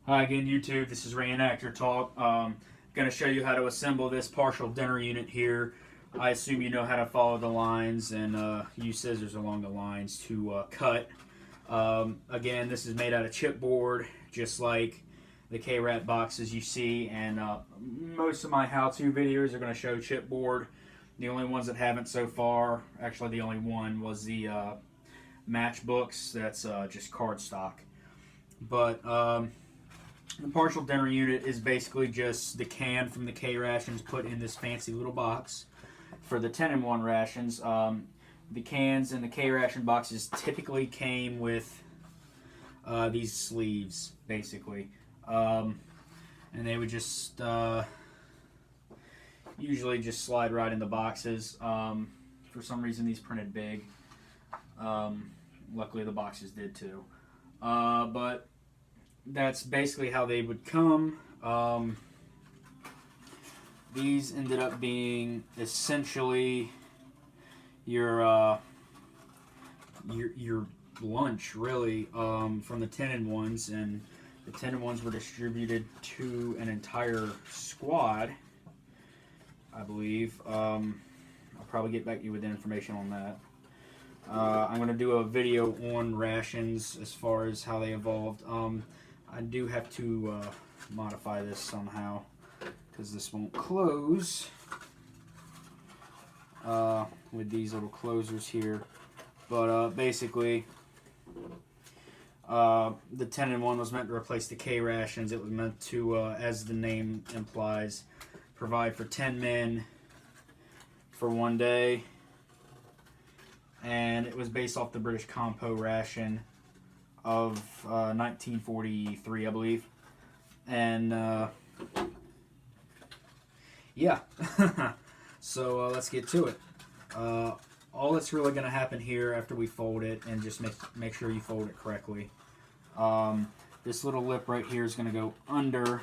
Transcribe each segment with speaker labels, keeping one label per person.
Speaker 1: Hi again, YouTube. This is Reenactor Talk. Going to show you how to assemble this partial dinner unit here. I assume you know how to follow the lines and use scissors along the lines to cut. Again, this is made out of chipboard, just like the K-Rat boxes you see. And most of my how-to videos are going to show chipboard. The only ones that haven't so far, actually the only one, was the matchbooks. That's just cardstock. But the partial dinner unit is basically just the can from the K rations put in this fancy little box. For the 10-in-1 rations, the cans in the K ration boxes typically came with these sleeves, basically. And they would just usually just slide right in the boxes. For some reason, these printed big. Luckily, the boxes did too. But that's basically how they would come. These ended up being essentially your lunch, really, from the 10-in-1s, and the 10-in-1s were distributed to an entire squad, I believe. I'll probably get back to you with the information on that. I'm going to do a video on rations as far as how they evolved. I do have to modify this somehow because this won't close with these little closers here. But basically, the 10-in-1 was meant to replace the K rations. It was meant to, as the name implies, provide for 10 men for one day. And it was based off the British Compo ration of 1943, I believe. And yeah, so let's get to it. All that's really going to happen here after we fold it, and just make sure you fold it correctly. This little lip right here is going to go under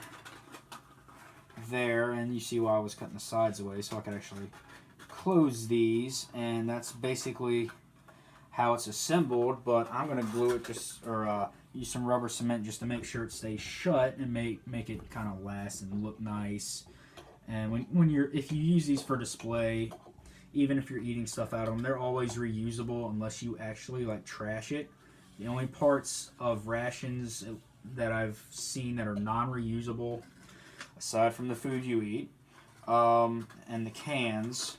Speaker 1: there, and you see why I was cutting the sides away so I could actually close these, and that's basically how it's assembled. But I'm going to glue it or use some rubber cement just to make sure it stays shut and make it kind of last and look nice. And if you use these for display, even if you're eating stuff out of them, they're always reusable unless you actually like trash it. The only parts of rations that I've seen that are non-reusable, aside from the food you eat and the cans,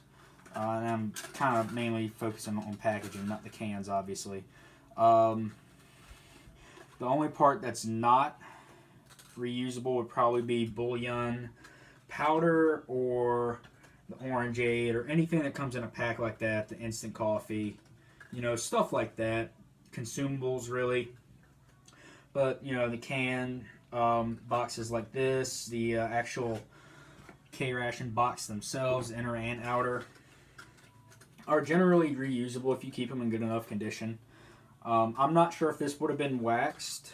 Speaker 1: and I'm kind of mainly focusing on packaging, not the cans, obviously. The only part that's not reusable would probably be bouillon powder or the orangeade or anything that comes in a pack like that, the instant coffee, stuff like that. Consumables, really. But, the can boxes like this, the actual K-ration box themselves, inner and outer, are generally reusable if you keep them in good enough condition. I'm not sure if this would have been waxed.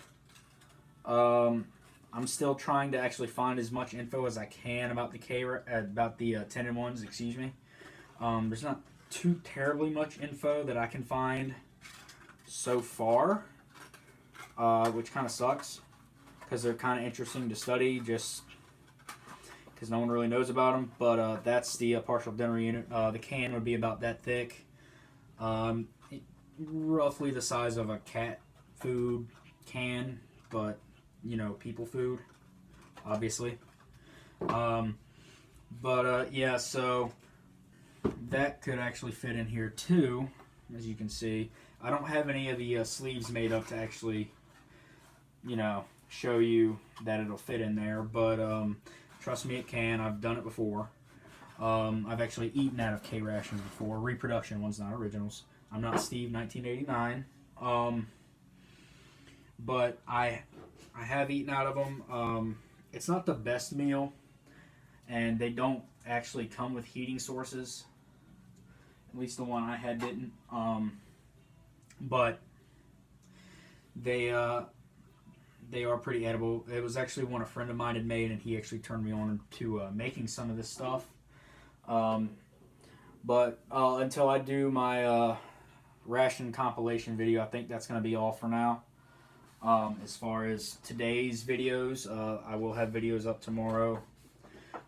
Speaker 1: I'm still trying to actually find as much info as I can about the 10-in-1s. Excuse me. There's not too terribly much info that I can find so far, which kind of sucks because they're kind of interesting to study, just because no one really knows about them. But that's the partial dinner unit. The can would be about that thick, roughly the size of a cat food can, but people food, obviously. Yeah, so that could actually fit in here too, as you can see. I don't have any of the sleeves made up to actually, show you that it'll fit in there, but trust me, it can. I've done it before. I've actually eaten out of K rations before, reproduction ones, not originals. I'm not Steve 1989. But I have eaten out of them. It's not the best meal, and they don't actually come with heating sources. At least the one I had didn't. But they are pretty edible. It was actually one a friend of mine had made, and he actually turned me on to making some of this stuff. But until I do my ration compilation video, I think that's going to be all for now. As far as today's videos, I will have videos up tomorrow.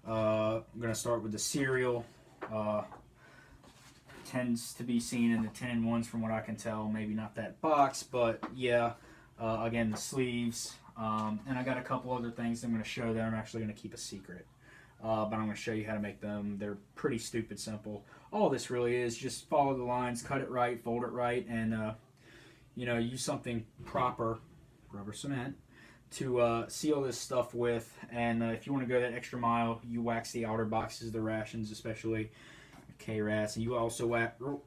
Speaker 1: I'm going to start with the cereal. Tends to be seen in the 10-in-1s from what I can tell. Maybe not that box, but yeah. Again, the sleeves. And I got a couple other things I'm going to show that I'm actually going to keep a secret. But I'm going to show you how to make them. They're pretty stupid simple. All this really is just follow the lines, cut it right, fold it right, and use something proper, rubber cement, to seal this stuff with. And if you want to go that extra mile, you wax the outer boxes, the rations especially, K-Rats, and you also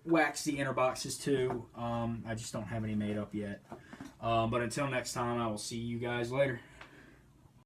Speaker 1: wax the inner boxes too. I just don't have any made up yet. But until next time, I will see you guys later.